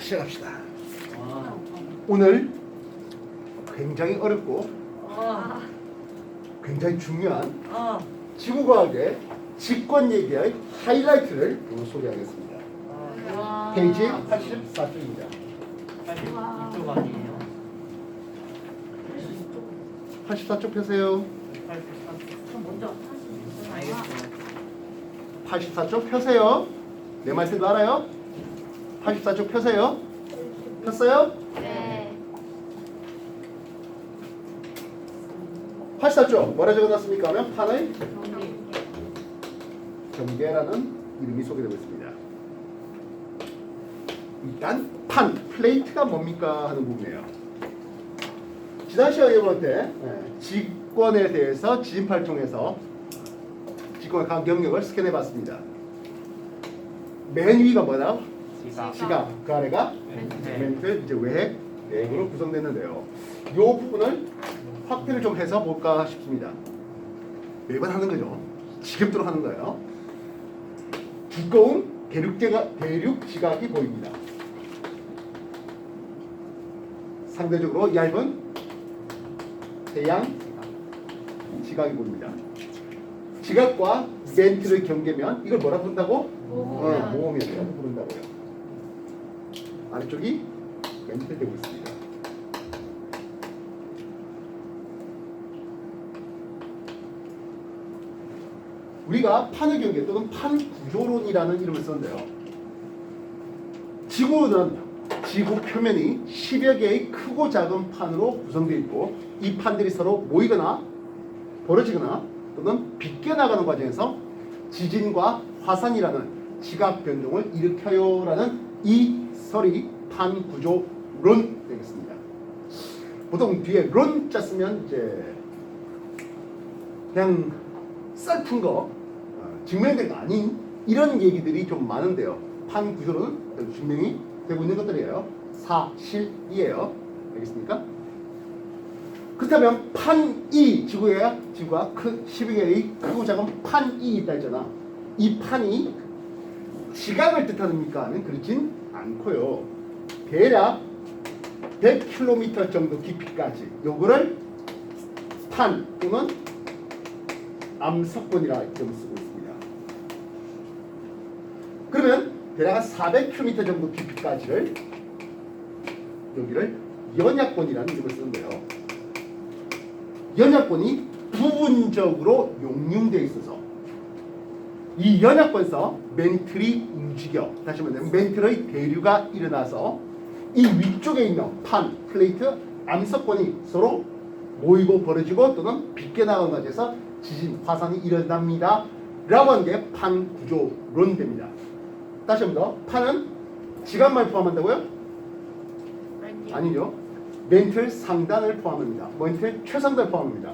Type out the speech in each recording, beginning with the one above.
시작합시다. 오늘 굉장히 어렵고 굉장히 중요한 지구과학의 직권 얘기의 하이라이트를 오늘 소개하겠습니다. 페이지 84쪽입니다. 이쪽 아니에요? 84쪽 펴세요. 먼저 알겠어요. 84쪽 펴세요. 내 말씀도 알아요? 84쪽 펴세요. 폈어요? 네. 84쪽 뭐라 적어놨습니까? 하면 판의 경계라는 이름이 소개되고 있습니다. 일단 판, 플레이트가 뭡니까 하는 부분이에요. 지난 시간에 볼 때 직권에 대해서 지진파를 통해서 직권의 각 영역을 스캔해 봤습니다. 맨 위가 뭐다? 지각, 그 아래가 멘트, 이제 외핵, 내부로 구성됐는데요. 이 부분을 확대를 좀 해서 볼까 싶습니다. 매번 하는 거죠. 지겹도록 하는 거예요. 두꺼운 대륙 지각이 보입니다. 상대적으로 얇은 해양 지각이 보입니다. 지각과 멘트를 경계면 이걸 뭐라 부른다고? 모호면이라고 부른다고요. 아래쪽이 멘트 되고 있습니다. 우리가 판의 경계 또는 판 구조론이라는 이름을 썼는데요. 지구는 지구 표면이 10여 개의 크고 작은 판으로 구성되어 있고 이 판들이 서로 모이거나 벌어지거나 또는 빗겨나가는 과정에서 지진과 화산이라는 지각 변동을 일으켜요라는 이 설이 판 구조론 되겠습니다. 보통 뒤에 론 짰으면 이제 그냥 썰픈 거 증명된 거 아닌 이런 얘기들이 좀 많은데요. 판 구조론은 증명이 되고 있는 것들이에요. 사실이에요. 알겠습니까? 그렇다면 판이 지구가 12개의 크고 작은 판이 있다 했잖아. 이 판이 지각을 뜻합니까? 하면 그렇진 않고요. 대략 100km 정도 깊이까지 요거를 판 또는 암석권이라 이름 쓰고 있습니다. 그러면 대략 400km 정도 깊이까지를 여기를 연약권이라는 이름을 쓰는데요. 연약권이 부분적으로 용융되어 있어서 이 연약권에서 멘틀이 움직여 다시 말하면 멘틀의 대류가 일어나서 이 위쪽에 있는 판, 플레이트, 암석권이 서로 모이고 벌어지고 또는 빗겨나가는 과정에서 지진, 화산이 일어납니다. 라고 하는 게 판 구조론 됩니다. 다시 한번 더. 판은 지각만 포함한다고요? 아니죠. 멘틀 상단을 포함합니다. 멘틀 최상단을 포함합니다.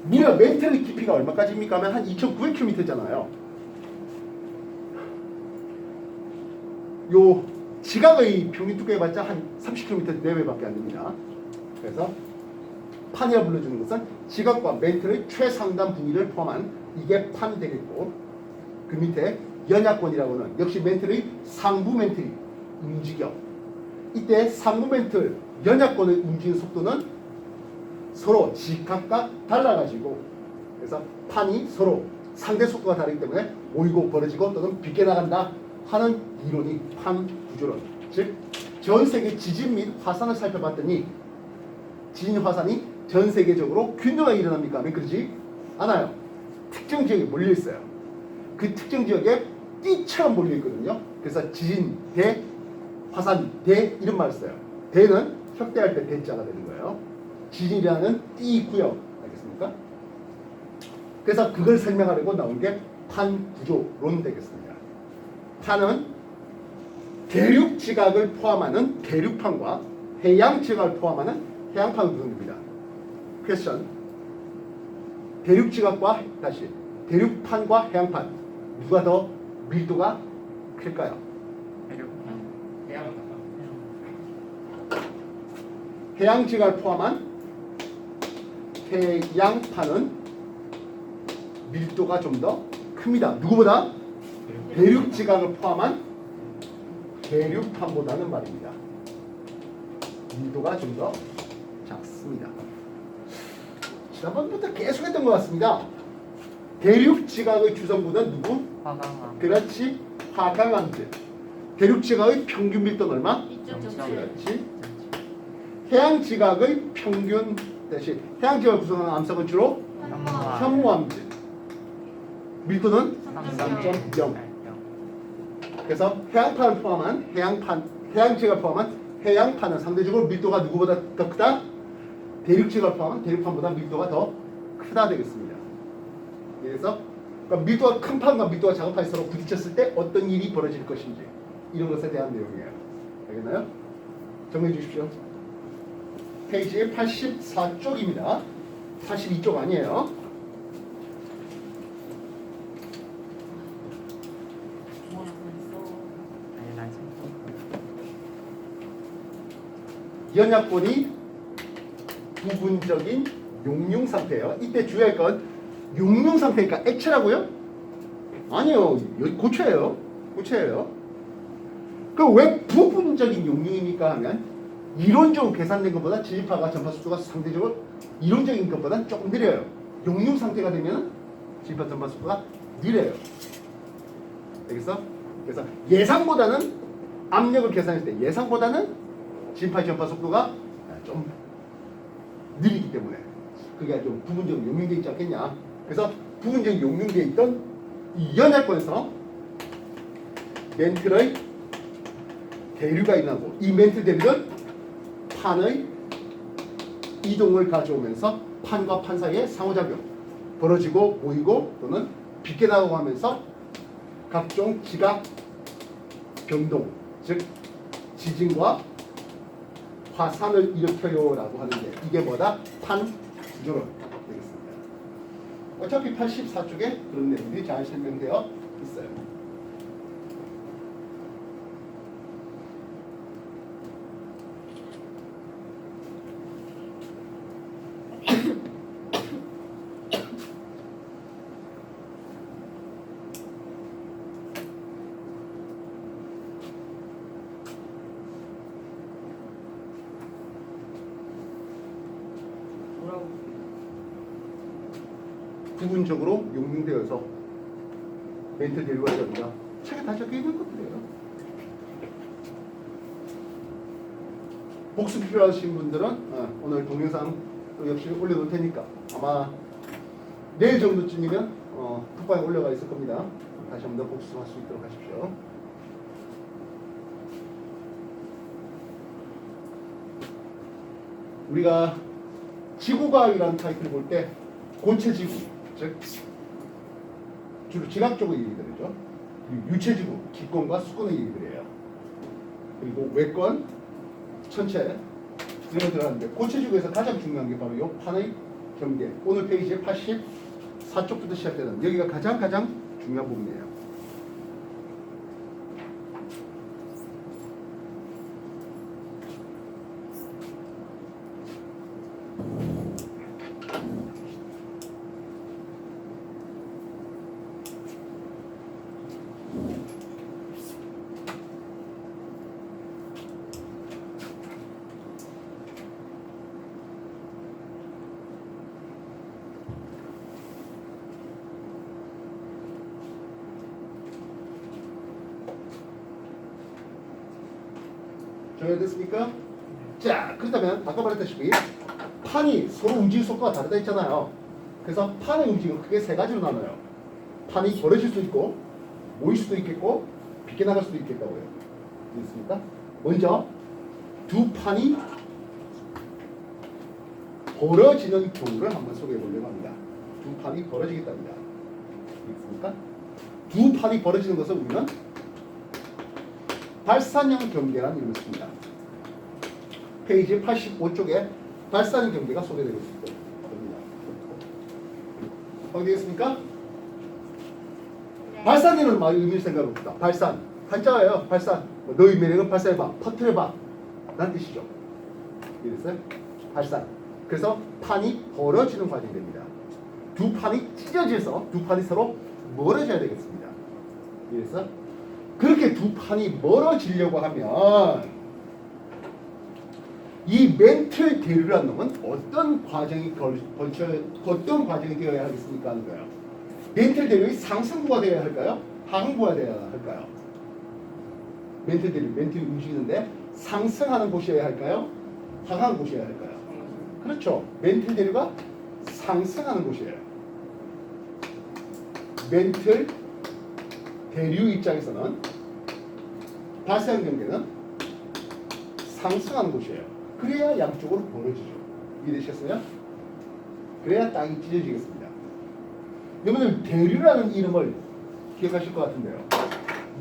우리가 멘틀의 깊이가 얼마까지입니까? 하면 한 2,900km잖아요. 요 지각의 평균 두께봤자 한 30km 내외밖에 안 됩니다. 그래서 판이라 불러주는 것은 지각과 멘틀의 최상단 부위를 포함한 이게 판이 되겠고 그 밑에 연약권이라고는 역시 멘틀의 상부 멘틀이 움직여 이때 상부 멘틀 연약권의 움직이는 속도는 서로 지각과 달라가지고 그래서 판이 서로 상대 속도가 다르기 때문에 모이고 벌어지고 또는 빗겨나간다 하는 이론이 판 구조론. 즉 전 세계 지진 및 화산을 살펴봤더니 지진 화산이 전 세계적으로 균등하게 일어납니까? 하면 그러지 않아요. 특정 지역에 몰려 있어요. 그 특정 지역에 띠처럼 몰려 있거든요. 그래서 지진 대, 화산 대 이런 말을 써요. 대는 혁대할 때 대자가 되는 거예요. 지진이라는 띠 구역 알겠습니까? 그래서 그걸 설명하려고 나온 게 판 구조론 되겠습니다. 판은 대륙 지각을 포함하는 대륙판과 해양 지각을 포함하는 해양판을 구성됩니다. 퀘스천. 대륙 지각과 다시 대륙판과 해양판 누가 더 밀도가 클까요? 해양 지각을 포함한 해양판은 밀도가 좀 더 큽니다. 누구보다? 대륙 지각을 포함한 대륙판보다는 말입니다. 밀도가 좀 더 작습니다. 지난번부터 계속했던 것 같습니다. 대륙 지각의 주성분은 누구? 화강암. 그렇지, 화강암질. 대륙 지각의 평균 밀도는 얼마? 2.7. 그렇지. 해양 지각의 평균 대신 해양 지각을 구성하는 암석은 주로 현무암질. 밀도는 3.0. 그래서 해양판을 포함한 해양 지각을 포함한 해양판은 상대적으로 밀도가 누구보다 더 크다? 대륙 지각을 포함한 대륙판보다 밀도가 더 크다 되겠습니다. 그래서 그러니까 밀도가 큰 판과 밀도가 작은 판이 서로 부딪혔을 때 어떤 일이 벌어질 것인지 이런 것에 대한 내용이에요. 알겠나요? 정리해 주십시오. 페이지 84쪽입니다. 82쪽 아니에요. 연약본이 부분적인 용융 상태예요. 이때 주의할 건 용융 상태니까 액체라고요? 아니요. 고체예요. 고체예요. 그럼 왜 부분적인 용융입니까 하면 이론적으로 계산된 것보다 진입파가 전파 속도가 상대적으로 이론적인 것보다 조금 느려요. 용융 상태가 되면 진입파 전파 속도가 느려요. 알겠어? 그래서 예상보다는 압력을 계산할 때 예상보다는 진입파 전파 속도가 좀 느리기 때문에 그게 좀 부분적으로 용융되어 있지 않겠냐. 그래서 부분적으로 용융되어 있던 이 연약권에서 멘틀의 대류가 일어나고 이 멘틀 대류는 판의 이동을 가져오면서 판과 판 사이에 상호작용 벌어지고 모이고 또는 빗겨나가고 하면서 각종 지각 변동 즉 지진과 화산을 일으켜요라고 하는데 이게 뭐다? 판 구조론 되겠습니다. 어차피 84쪽에 그런 내용들이 잘 설명되어 있어요. 부분적으로 용융되어서 멘트 대류가 일어납니다. 책에 다 적혀 있는 것들이에요. 복습 필요하신 분들은 오늘 동영상 또 역시 올려놓을 테니까 아마 내일 정도쯤이면 톡방에 올라가 있을 겁니다. 다시 한번 더 복습할 수 있도록 하십시오. 우리가 지구과학이라는 타이틀을 볼 때 고체지구 즉 주로 지각적으로 얘기들 하죠. 그리고 유체지구, 기권과 수권의 얘기들 해요. 그리고 외권, 천체 이런 거 들어가는데 고체지구에서 가장 중요한 게 바로 이 판의 경계. 오늘 페이지에 84쪽부터 시작되는 여기가 가장 중요한 부분이에요. 정리됐습니까? 자, 그렇다면 아까 말했다시피 판이 서로 움직일 속도가 다르다 했잖아요. 그래서 판의 움직임은 크게 세 가지로 나눠요. 판이 벌어질 수도 있고 모일 수도 있겠고 비껴나갈 수도 있겠다고요. 됐습니까? 먼저 두 판이 벌어지는 경우를 한번 소개해 보려고 합니다. 두 판이 벌어지겠답니다. 됐습니까? 두 판이 벌어지는 것을 우리는 발산형 경계라는 이름을 씁니다. 페이지 85쪽에 발산형 경계가 소개되고 있습니다. 확인되겠습니까? 네. 발산이라는 말이 의미를 생각해봅시다. 발산, 한자예요. 발산. 너희 매력은 발산해봐, 퍼뜨려봐 라는 뜻이죠. 이랬어요? 발산. 그래서 판이 벌어지는 과정이 됩니다. 두 판이 찢어져서 두 판이 서로 멀어져야 되겠습니다. 이래서 그렇게 두 판이 멀어지려고 하면 이 멘틀 대류라는 놈은 어떤 과정이 어떤 과정이 되어야 하겠습니까 하는 거예요. 멘틀 대류의 상승부가 되어야 할까요? 하강부가 되어야 할까요? 멘틀 대류, 멘틀이 움직이는데 상승하는 곳이어야 할까요? 하강하는 곳이어야 할까요? 그렇죠. 멘틀 대류가 상승하는 곳이에요. 멘틀 대류 입장에서는 발생 경계는 상승하는 곳이에요. 그래야 양쪽으로 벌어지죠. 이해되셨어요? 그래야 땅이 찢어지겠습니다. 여러분들 대류라는 이름을 기억하실 것 같은데요.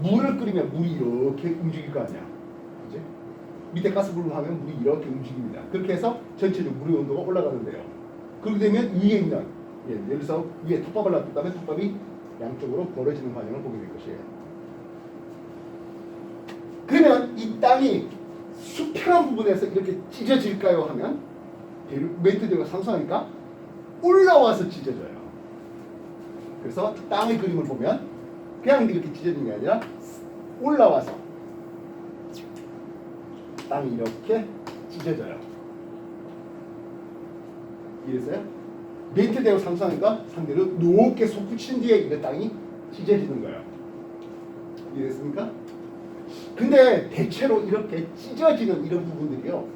물을 끓이면 물이 이렇게 움직일 거 아니야. 그치? 밑에 가스불로 하면 물이 이렇게 움직입니다. 그렇게 해서 전체적으로 물의 온도가 올라가는데요. 그렇게 되면 위에 있는 예를 들어서 위에 톱밥을 놔뒀다면 톱밥이 양쪽으로 벌어지는 과정을 보게 될 것이에요. 그러면 이 땅이 수평한 부분에서 이렇게 찢어질까요 하면 멘트대가 상승하니까 올라와서 찢어져요. 그래서 땅의 그림을 보면 그냥 이렇게 찢어지는 게 아니라 올라와서 땅이 이렇게 찢어져요. 이해했어요? 멘트대로 상승하니까 상대로 높게 솟구친 뒤에 이 땅이 찢어지는 거예요. 이해됐습니까? 근데 대체로 이렇게 찢어지는 이런 부분들이요,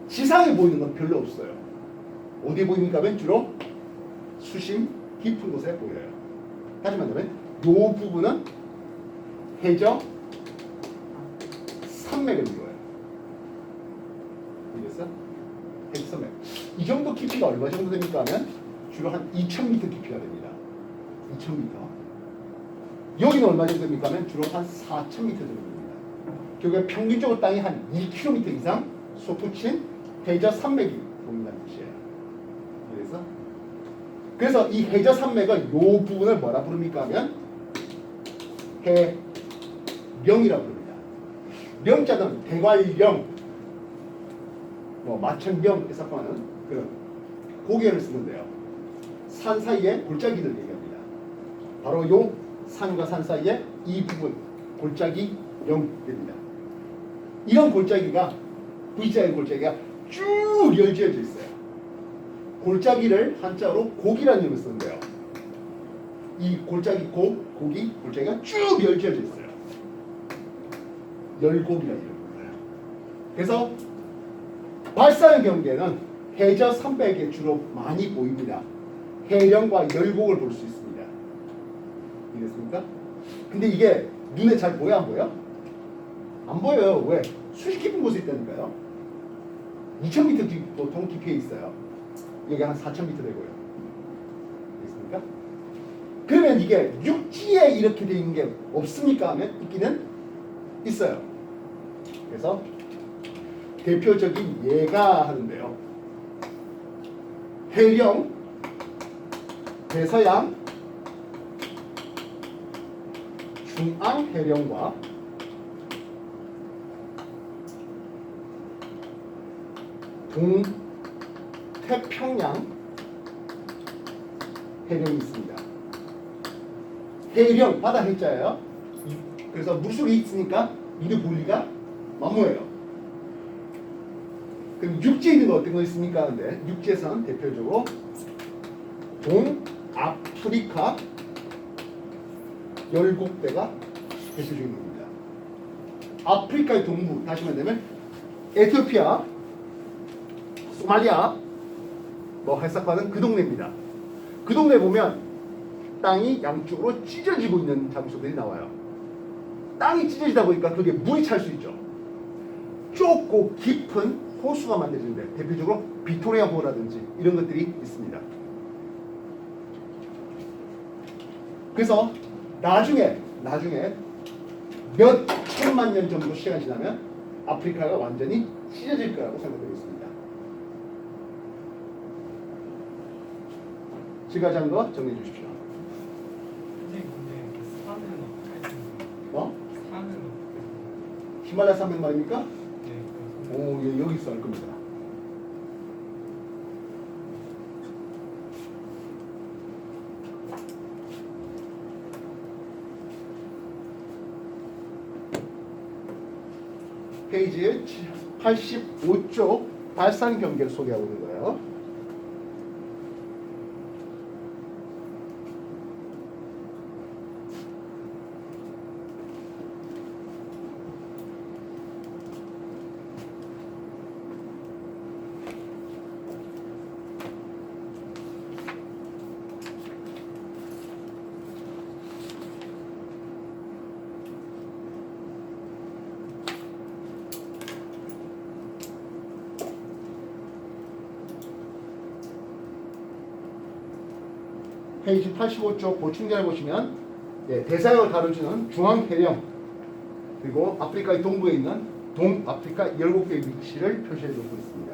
지상에 보이는 건 별로 없어요. 어디에 보입니까 하면 주로 수심 깊은 곳에 보여요. 다시 말하면 이 부분은 해저 산맥을 이루어요. 이해됐어? 해저 산맥. 이 정도 깊이가 얼마 정도 됩니까 하면 주로 한 2000m 깊이가 됩니다. 2000m. 여기는 얼마 정도 됩니까 하면 주로 한 4000m 정도 됩니다. 결국에 평균적으로 땅이 한 2km 이상 솟구친 해저 산맥이 보인다는 뜻이에요. 그래서 이 해저 산맥을 이 부분을 뭐라 부릅니까 하면 해령이라고 부릅니다. 명자는 대관령, 마천령 해석하는 그런 고개를 쓰는데요. 산 사이에 골짜기를 얘기합니다. 바로 요 산과 산 사이에 이 부분 골짜기 영입니다. 이런 골짜기가 V자의 골짜기가 쭉 열지어져 있어요. 골짜기를 한자로 곡이라는 이름을 쓰는데요. 이 골짜기 곡이 골짜기가 쭉 열지어져 있어요. 열곡이라는 이름을 불러요. 그래서 발사의 경계는 해저 산맥에 주로 많이 보입니다. 해령과 열곡을 볼 수 있습니다. 이해됐습니까? 근데 이게 눈에 잘 보여 안 보여? 안 보여요. 왜? 수십 깊은 곳에 있다니까요. 2000m 보통 깊이에 있어요. 여기 한 4000m 되고요. 됐습니까? 그러면 이게 육지에 이렇게 되어 있는 게 없습니까 하면 있기는 있어요. 그래서 대표적인 예가 하는데요. 해령, 대서양, 중앙 해령과 동태평양 해령이 있습니다. 해령, 바다 해자예요. 그래서 물속에 있으니까 물이 볼 리가 만무해요. 그럼 육지에 있는 거 어떤 거 있습니까? 하는데 육지에서는 대표적으로 동아프리카 열곡대가 대표적인 겁니다. 아프리카의 동부, 다시 말하면 에티오피아, 소말리아, 해석하는 그 동네입니다. 그 동네 보면 땅이 양쪽으로 찢어지고 있는 장소들이 나와요. 땅이 찢어지다 보니까 그게 물이 찰 수 있죠. 좁고 깊은 호수가 만들어지는데 대표적으로 비토리아 호라든지 이런 것들이 있습니다. 그래서 나중에 몇 천만 년 정도 시간이 지나면 아프리카가 완전히 찢어질 거라고 생각되고 있습니다. 지금까지 한 거 정리해 주십시오. 선생님 근데 산은 어떻게 생각해요? 산은 어떻게 생각해요? 히말라야 산맥 말입니까? 네. 오, 여기서 알 겁니다. 페이지 85쪽 발산 경계를 소개하고 있는 거예요. 페이지 85쪽 보충자를 보시면 대서양을 가로지는 중앙해령 그리고 아프리카의 동부에 있는 동아프리카 17개의 위치를 표시해 놓고 있습니다.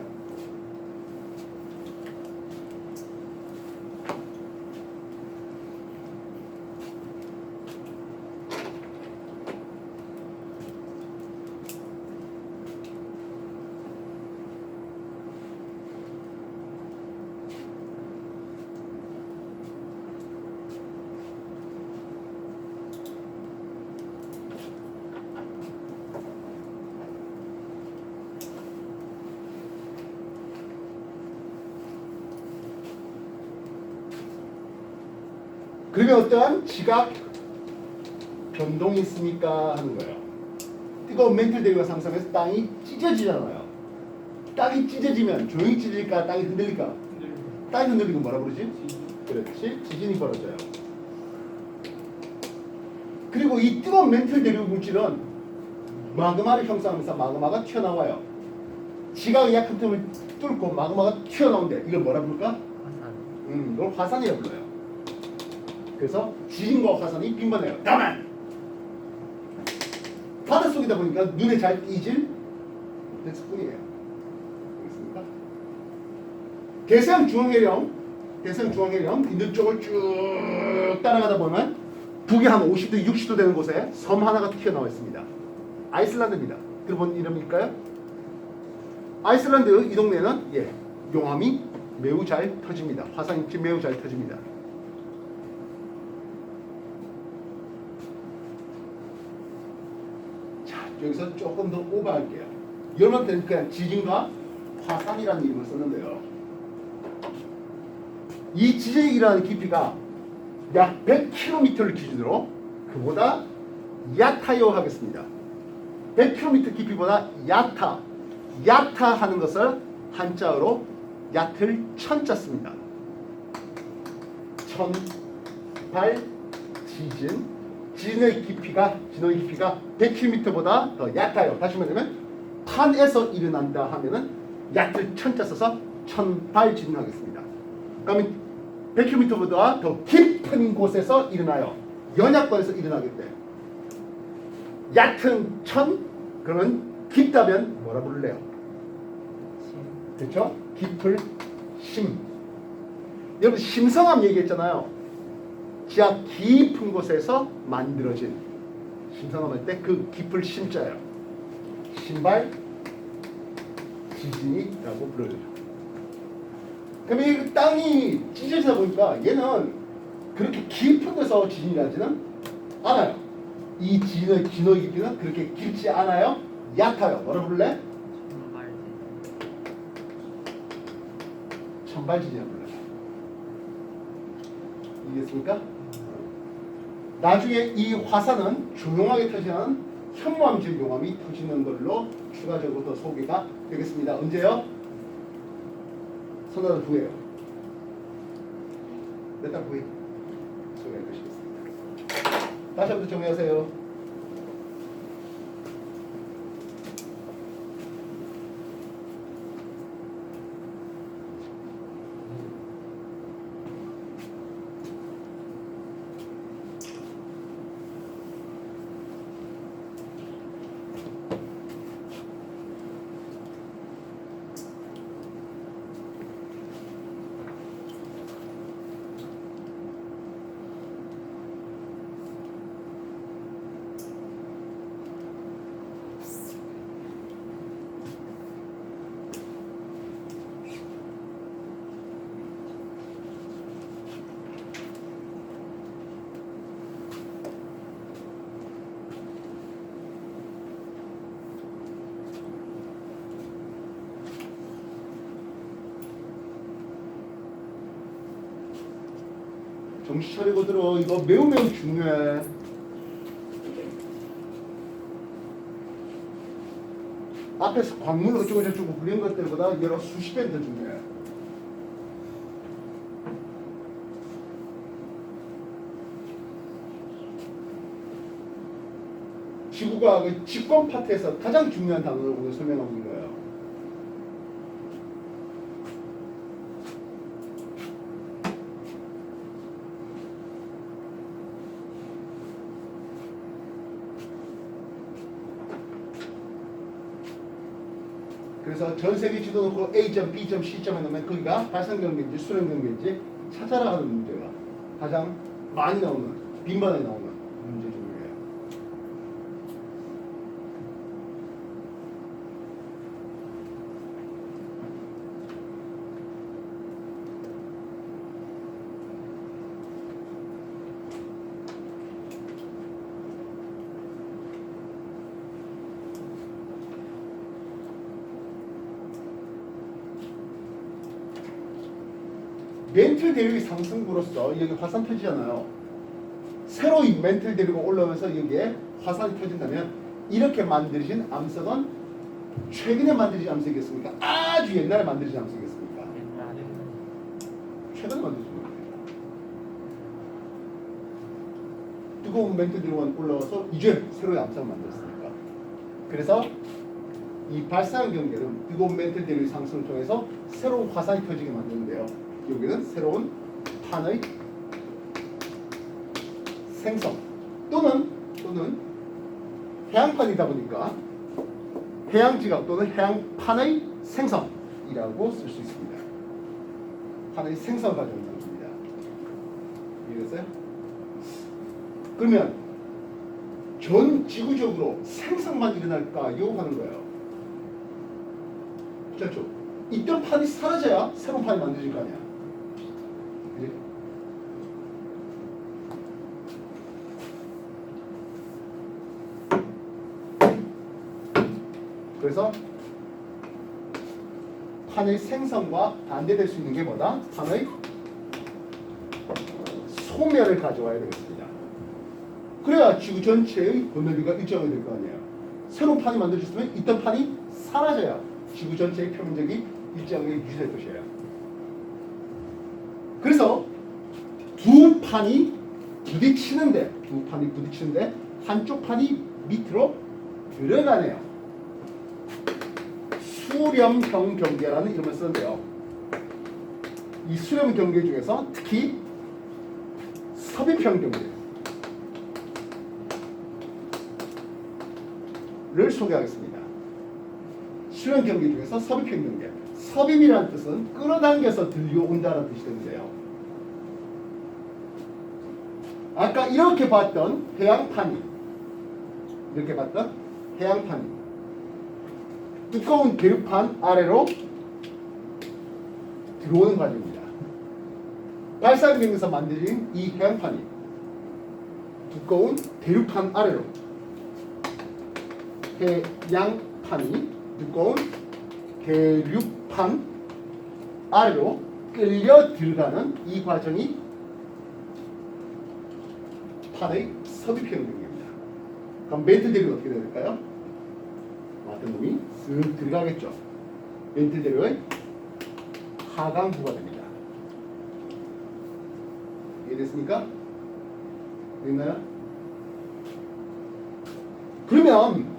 그러면 어떠한 지각 변동이 있습니까? 하는 거예요. 뜨거운 멘틀 대류가 상승해서 땅이 찢어지잖아요. 땅이 찢어지면 조용히 찢어질까? 땅이 흔들릴까? 땅이 흔들리면 뭐라 그러지? 그렇지. 지진이 벌어져요. 그리고 이 뜨거운 멘틀 대류 물질은 마그마를 형성하면서 마그마가 튀어나와요. 지각의 약한 틈을 뚫고 마그마가 튀어나오는데 이걸 뭐라 부를까? 화산. 이걸 화산이라고 불러요. 그래서 지진과 화산이 빈번해요. 다만 바닷속이다 보니까 눈에 잘 띄질 못했을 뿐이에요. 알겠습니까? 대서양 중앙해령 있는 쪽을 쭉 따라가다 보면 북에 한 50도, 60도 되는 곳에 섬 하나가 튀어나와 있습니다. 아이슬란드입니다. 들어본 이름일까요? 아이슬란드 이 동네는 용암이 매우 잘 터집니다. 화산이 매우 잘 터집니다. 여기서 조금 더 오버할게요. 여러분들은 그냥 지진과 화산이라는 이름을 썼는데요. 이 지진이 일어나는 깊이가 약 100km를 기준으로 그보다 얕아요 하겠습니다. 100km 깊이보다 얕아 하는 것을 한자어로 얕을 천자 씁니다. 천발 지진 진의 깊이가 100km보다 더 얕아요. 다시 말하면 판에서 일어난다 하면은 얕을 천자 써서 천발지진 하겠습니다. 그러면 100km보다 더 깊은 곳에서 일어나요. 연약권에서 일어나기 때문에 얕은 천 그러면 깊다면 뭐라 부를래요? 그렇죠? 깊을 심. 여러분 심성암 얘기했잖아요. 지하 깊은 곳에서 만들어진 심성암 할 때 그 깊을 심자예요. 신발 지진이라고 불러요. 그러면 이 땅이 찢어지다 보니까 얘는 그렇게 깊은 데서 지진이 나지는 않아요. 이 지진의 진의 깊이는 그렇게 깊지 않아요. 얕아요. 뭐라 부를래? 천발지진이라고 불러요. 이해했습니까? 나중에 이 화산은 조용하게 터지는 현무암질 용암이 터지는 걸로 추가적으로 더 소개가 되겠습니다. 언제요? 서너 달 후에요. 몇 달 후에 소개할 것이겠습니다. 다시 한번 정리하세요. 정신 차리고 들어. 이거 매우 매우 중요해. 앞에서 광문 어쩌고 저쩌고 그린 것들보다 여러 수십 배는 더 중요해. 지구가 그 직관 파트에서 가장 중요한 단어를 오늘 설명하고 있는 거예요. 그래서 전 세계 지도 놓고 A점, B점, C점에 넣으면 거기가 발산 경계인지 수렴 경계인지 찾아라 하는 문제가 가장 많이 나오는, 빈번하게 나오는 문제 중이에요. 멘틀 대륙이 상승부로서 여기 화산 터지잖아요. 새로 이 멘틀 대륙이 올라오면서 여기에 화산이 터진다면 이렇게 만들어진 암석은 최근에 만들어진 암석이겠습니까? 아주 옛날에 만들어진 암석이겠습니까? 최근에 만들어진 겁니다. 뜨거운 멘틀 대륙이 올라와서 이제 새로운 암석을 만들었으니까. 그래서 이 발산 경계는 뜨거운 멘틀 대륙의 상승을 통해서 새로운 화산이 터지게 만드는데요. 여기는 새로운 판의 생성 또는 해양판이다 보니까 해양지각 또는 해양판의 생성이라고 쓸 수 있습니다. 판의 생성을 가져온 단어입니다. 이해됐어요? 그러면 전 지구적으로 생성만 일어날까요? 하는 거예요. 그렇죠? 있던 판이 사라져야 새로운 판이 만들어질 거 아니야. 그지? 그래서 판의 생성과 반대될 수 있는 게 뭐다? 판의 소멸을 가져와야 되겠습니다. 그래야 지구 전체의 건널비가 일정하게 될 거 아니에요. 새로운 판이 만들어졌으면 있던 판이 사라져야 지구 전체의 표면적이 일정하게 유지될 것이에요. 그래서 두 판이 부딪히는데 한쪽 판이 밑으로 들어가네요. 수렴형 경계라는 이름을 쓰는데요. 이 수렴 경계 중에서 특히 섭입형 경계를 소개하겠습니다. 수렴 경계 중에서 섭입형 경계. 섭입이라는 뜻은 끌어당겨서 들려온다는 뜻이 되는데요. 아까 이렇게 봤던 해양판이 두꺼운 대륙판 아래로 들어오는 과정입니다. 발사경에서 만들어진 이 해양판이 두꺼운 대륙판 아래로 해양판이 두꺼운 대륙판 아래로 끌려 들어가는 이 과정이 판의 섭입형 경계입니다. 그럼 멘틀 대륙이 어떻게 될까요? 어떤 놈이 쓱 들어가겠죠. 멘틀 대륙의 하강부가 됩니다. 이해됐습니까? 됐나요? 그러면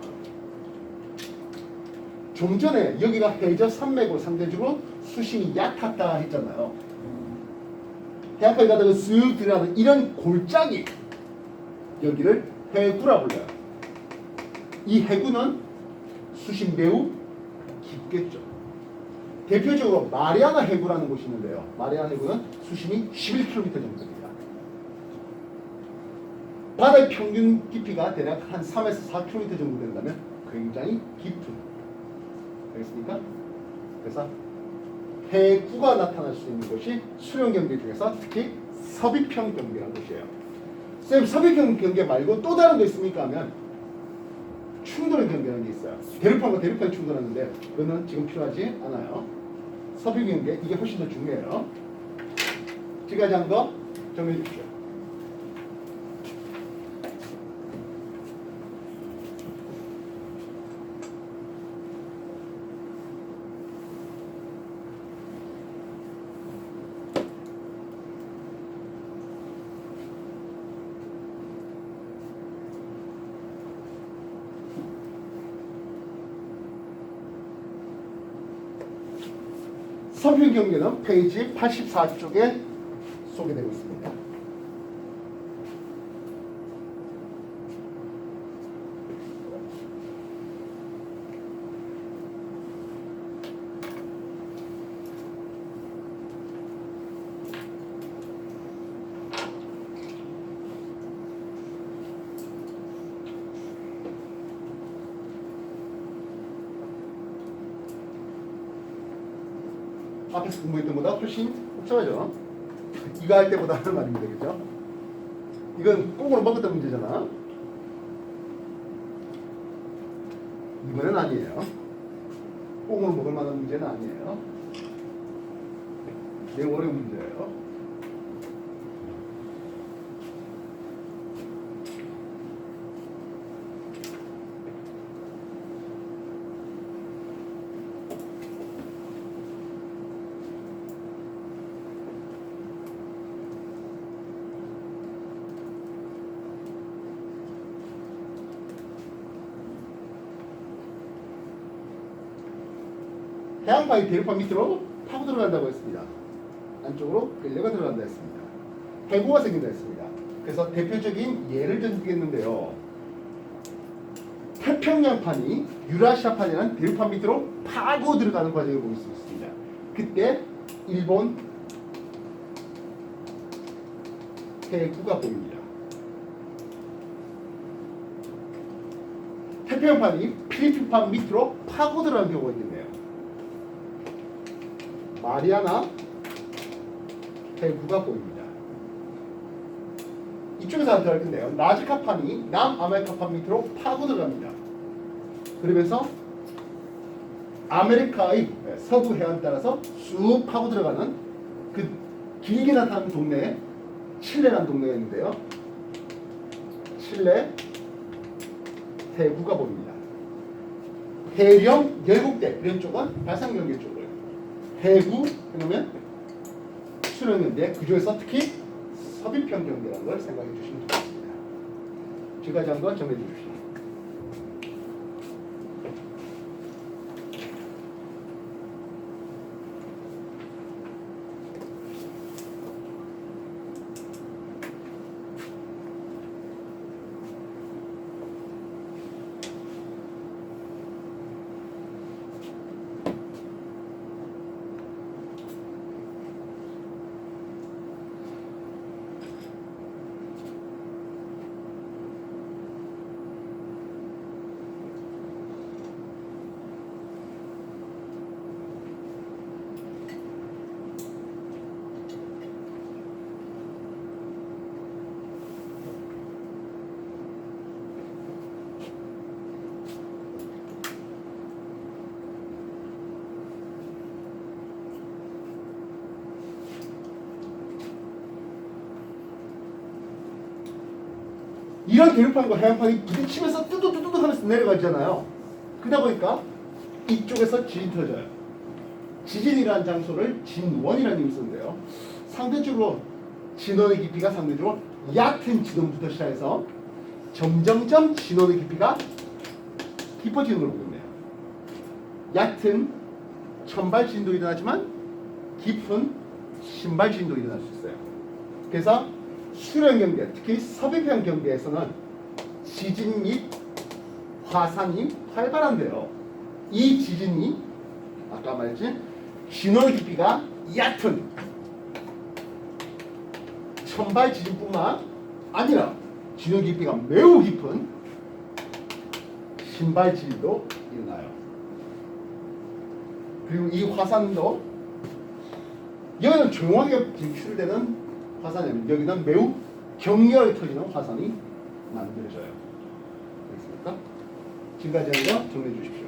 좀 전에 여기가 해저 산맥으로 상대적으로 수심이 얕았다 했잖아요. 해안가에 가다가 쓱 들어가는 이런 골짜기, 여기를 해구라 불러요. 이 해구는 수심 매우 깊겠죠. 대표적으로 마리아나 해구라는 곳이 있는데요. 마리아나 해구는 수심이 11km 정도입니다. 바다의 평균 깊이가 대략 한 3에서 4km 정도 된다면 굉장히 깊은, 알겠습니까? 그래서 해구가 나타날 수 있는 곳이 수령 경계 중에서 특히 섭입형 경계라는 곳이에요. 쌤, 섭입형 경계 말고 또 다른 거 있습니까? 하면 충돌형 경계라는 게 있어요. 대륙판과 대륙판이 충돌하는데 그거는 지금 필요하지 않아요. 섭입 경계, 이게 훨씬 더 중요해요. 지금까지 한 거 정리해 주십시오. 서평 경계는 페이지 84쪽에 소개되고 있습니다. 앞에서 공부했던 것보다 훨씬 복잡하죠. 이거 할 때보다는 말입니다. 그죠? 이건 꽁으로 먹었던 문제잖아. 이번엔 아니에요. 꽁으로 먹을 만한 문제는 아니에요. 매우 어려운 문제예요. 해안바위 대륙판 밑으로 파고 들어간다고 했습니다. 안쪽으로 끌려가 들어간다 했습니다. 해구가 생긴다 했습니다. 그래서 대표적인 예를 들겠는데요. 태평양판이 유라시아판이라는 대륙판 밑으로 파고 들어가는 과정을 볼 수 있습니다. 그때 일본 해구가 보입니다. 태평양판이 필리핀판 밑으로 파고 들어가는 경우가 있겠네요. 마리아나 해구가 보입니다. 이쪽에서 안 들어갈 건데요. 나즈카판이 남아메리카판 밑으로 파고 들어갑니다. 그러면서 아메리카의 서부 해안 따라서 쑥 파고 들어가는 그 길게 나타나는 동네에 칠레라는 동네가 있는데요. 칠레 해구가 보입니다. 해령 열국대 이런 쪽은 발상경계 쪽으로 해구 그러면 수령연대 그중에서 특히 서비평 경계라는 걸 생각해 주시면 좋겠습니다. 지금까지 한 거 정해 주십시오. 이런 대륙판과 해안판이 부딪히면서 뚜둑뚜둑 하면서 내려가잖아요. 그러다 보니까 이쪽에서 지진이 터져요. 지진이라는 장소를 진원이라는 이름을 쓰는데요. 상대적으로 진원의 깊이가 상대적으로 얕은 진원부터 시작해서 점점점 진원의 깊이가 깊어지는 걸 보고 있네요. 얕은 천발 진도 일어나지만 깊은 신발 진도 일어날 수 있어요. 그래서 수령 경계, 특히 서비평 경계에서는 지진 및 화산이 활발한데요. 이 지진이 아까 말했지 진원의 깊이가 얕은 천발 지진뿐만 아니라 진원 깊이가 매우 깊은 신발 지진도 일어나요. 그리고 이 화산도 여기는 조용하게 분출되는 화산이 여기는 매우 격렬하게 터지는 화산이 만들어져요. 알겠습니까? 지금까지 하는 거 정리해 주십시오.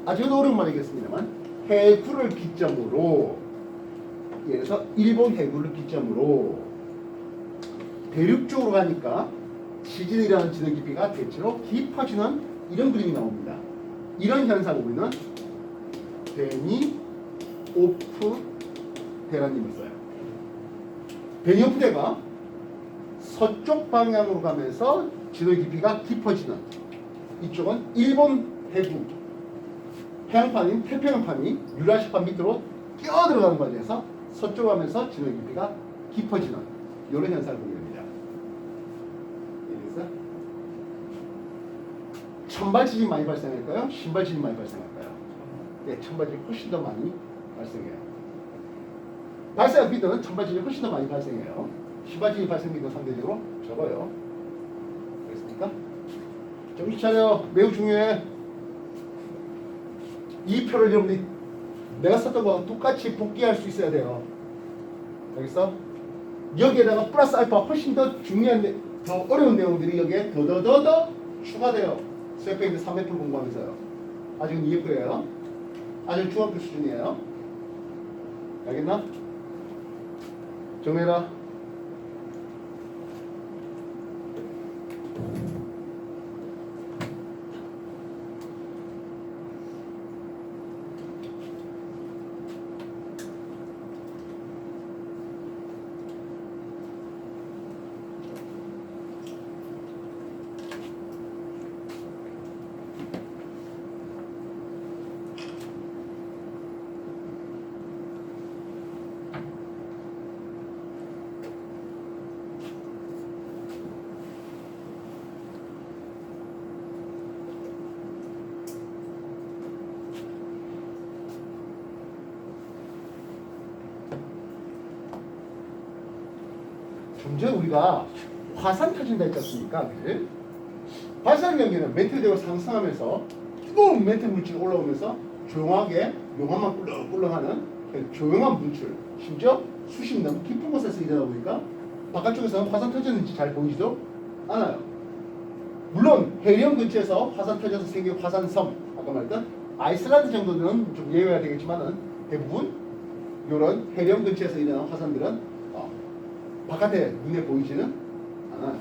아주 어려운 말이겠습니다만 해구를 기점으로 예를 들어서 일본 해구를 기점으로 대륙 쪽으로 가니까 지진이라는 지도 깊이가 대체로 깊어지는 이런 그림이 나옵니다. 이런 현상을 우리는 베니 오프 대라님을 써요. 베니 오프 대가 서쪽 방향으로 가면서 지도 깊이가 깊어지는 이쪽은 일본 해구 해양판인 태평양판이 유라시판 밑으로 끼어들어가는 과정에서 서쪽 가면서 지도 깊이가 깊어지는 이런 현상을 보게 됩니다. 이해됐어요? 천발 지진 많이 발생할까요? 신발 지진 많이 발생할까요? 네, 천발 지진이 훨씬 더 많이 발생해요. 발생한 빈도는 천발 지진이 훨씬 더 많이 발생해요. 신발 지진 발생 빈도 상대적으로 적어요. 알겠습니까? 정신 차려. 매우 중요해. 이 표를 여러분들이 내가 썼던 거와 똑같이 복귀할 수 있어야 돼요. 알겠어? 여기에다가 플러스 알파 훨씬 더 중요한 더 어려운 내용들이 여기에 더 추가돼요. 수학페이지 300풀 공부하면서요. 아직은 2F예요. 아직 중학교 수준이에요. 알겠나? 정해라. 좀 전에 우리가 화산 터진다 했지 않습니까? 그치? 발산 경계는 멘틀대로 상승하면서 뜨거운 멘틀 물질이 올라오면서 조용하게 용암만 꿀렁꿀렁하는 조용한 분출, 심지어 수십 년 깊은 곳에서 일어나 보니까 바깥쪽에서는 화산 터졌는지 잘 보이지도 않아요. 물론 해령 근처에서 화산 터져서 생긴 화산섬, 아까 말했던 아이슬란드 정도는 좀 예외가 되겠지만은 대부분 이런 해령 근처에서 일어나는 화산들은 바깥에 눈에 보이지는 않아요.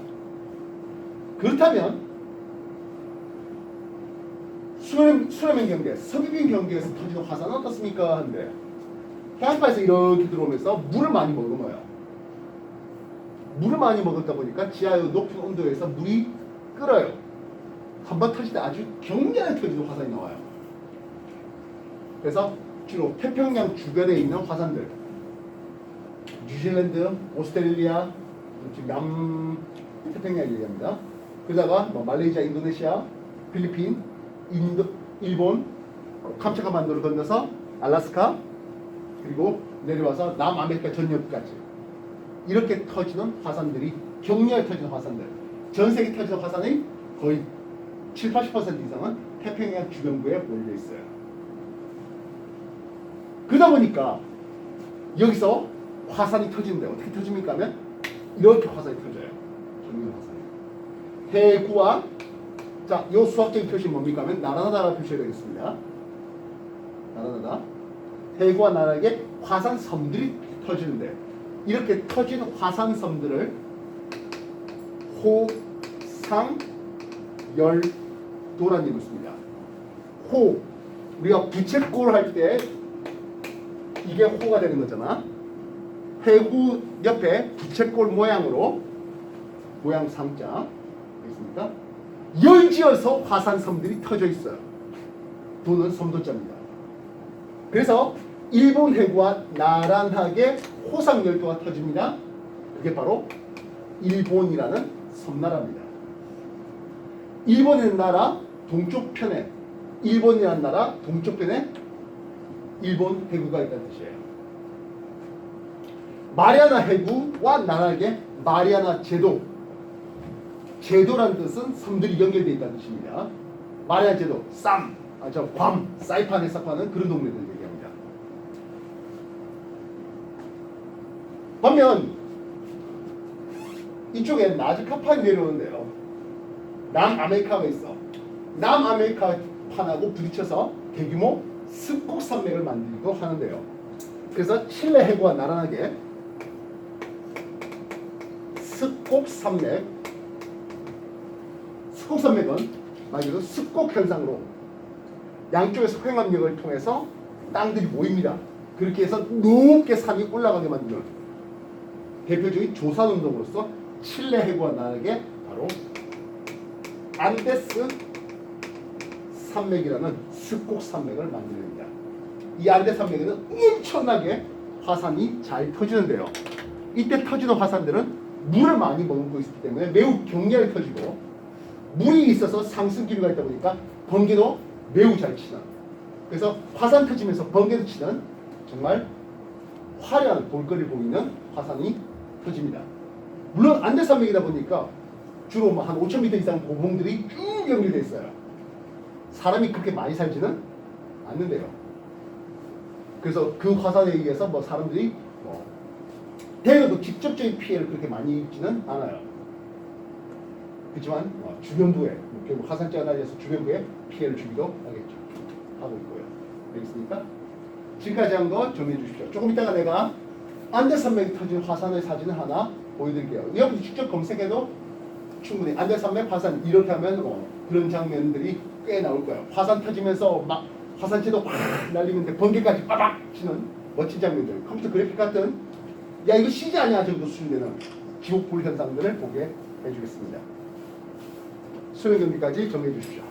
그렇다면 수렴행 경계, 섭입인 경계에서 터지는 화산은 어떻습니까? 한데 해안가에서 이렇게 들어오면서 물을 많이 머금어요. 물을 많이 먹었다 보니까 지하의 높은 온도에서 물이 끓어요. 한번 터질 때 아주 격렬하게 터지는 화산이 나와요. 그래서 주로 태평양 주변에 있는 화산들, 뉴질랜드, 오스트레일리아, 지금 남태평양 얘기합니다. 그러다가 말레이시아, 인도네시아, 필리핀, 일본, 캄차카반도를 건너서 알래스카, 그리고 내려와서 남아메리카 전역까지 이렇게 터지는 화산들이 격렬히 터지는 화산들, 전 세계 터지는 화산의 거의 70-80% 이상은 태평양 주변부에 몰려 있어요. 그러다 보니까 여기서 화산이 터지는데 어떻게 터집니까 하면 이렇게 화산이 터져요. 격렬 화산이. 해구와 자, 요 수학적인 표시는 뭡니까 하면 나라나라 표시해야 되겠습니다. 나라나라. 해구와 나라에게 화산섬들이 터지는데 이렇게 터진 화산섬들을 호상열도라는 이름을 씁니다. 호, 우리가 부채꼴 할 때 이게 호가 되는 거잖아. 해구 옆에 부채꼴 모양으로 모양 상자 있습니까? 열지어서 화산섬들이 터져 있어요. 도는 섬도자입니다. 그래서 일본 해구와 나란하게 호상열도가 터집니다. 그게 바로 일본이라는 섬나라입니다. 일본이라는 나라 동쪽편에 일본이라는 나라 동쪽편에 일본 해구가 있다는 뜻이에요. 마리아나 해구와 나란하게 마리아나 제도, 제도라는 뜻은 섬들이 연결되어 있다는 뜻입니다. 마리아나 제도, 괌, 사이판에 속하는 그런 동네들 얘기합니다. 반면 이쪽에 나즈카판이 내려오는데요. 남아메리카가 있어. 남아메리카 판하고 부딪혀서 대규모 습곡 산맥을 만들기도 하는데요. 그래서 칠레 해구와 나란하게 습곡 산맥은 말 그대로 습곡 현상으로 양쪽에서 횡압력을 통해서 땅들이 모입니다. 그렇게 해서 높게 산이 올라가게 만드는 대표적인 조산 운동으로서 칠레 해구와 나란하게 바로 안데스 산맥이라는 습곡 산맥을 만듭니다. 이 안데스 산맥에는 엄청나게 화산이 잘 터지는데요. 이때 터지는 화산들은 물을 많이 머금고 있기 때문에 매우 격렬하게 터지고 물이 있어서 상승 기류가 있다 보니까 번개도 매우 잘 치는, 그래서 화산 터지면서 번개도 치는 정말 화려한 볼거리 보이는 화산이 터집니다. 물론 안데스 산맥이다 보니까 주로 뭐 한 5,000m 이상 고봉들이 쭉 연결되어 있어요. 사람이 그렇게 많이 살지는 않는데요. 그래서 그 화산에 의해서 뭐 사람들이 대여도 직접적인 피해를 그렇게 많이 입지는 않아요. 그렇지만 주변부에 결국 화산재가 날려서 주변부에 피해를 주기도 하겠죠. 하고 있고요. 알겠습니까? 지금까지 한 거 정리해 주십시오. 조금 이따가 내가 안데스 산맥이 터진 화산의 사진을 하나 보여드릴게요. 여러분이 직접 검색해도 충분히 안데스 산맥 화산 이렇게 하면 그런 장면들이 꽤 나올 거예요. 화산 터지면서 막 화산재도 확 날리는데 번개까지 빠박 치는 멋진 장면들, 컴퓨터 그래픽 같은 야 이거 CG 아니야 정도 수준되는 기록불 현상들을 보게 해주겠습니다. 수행 경기까지 정리해 주십시오.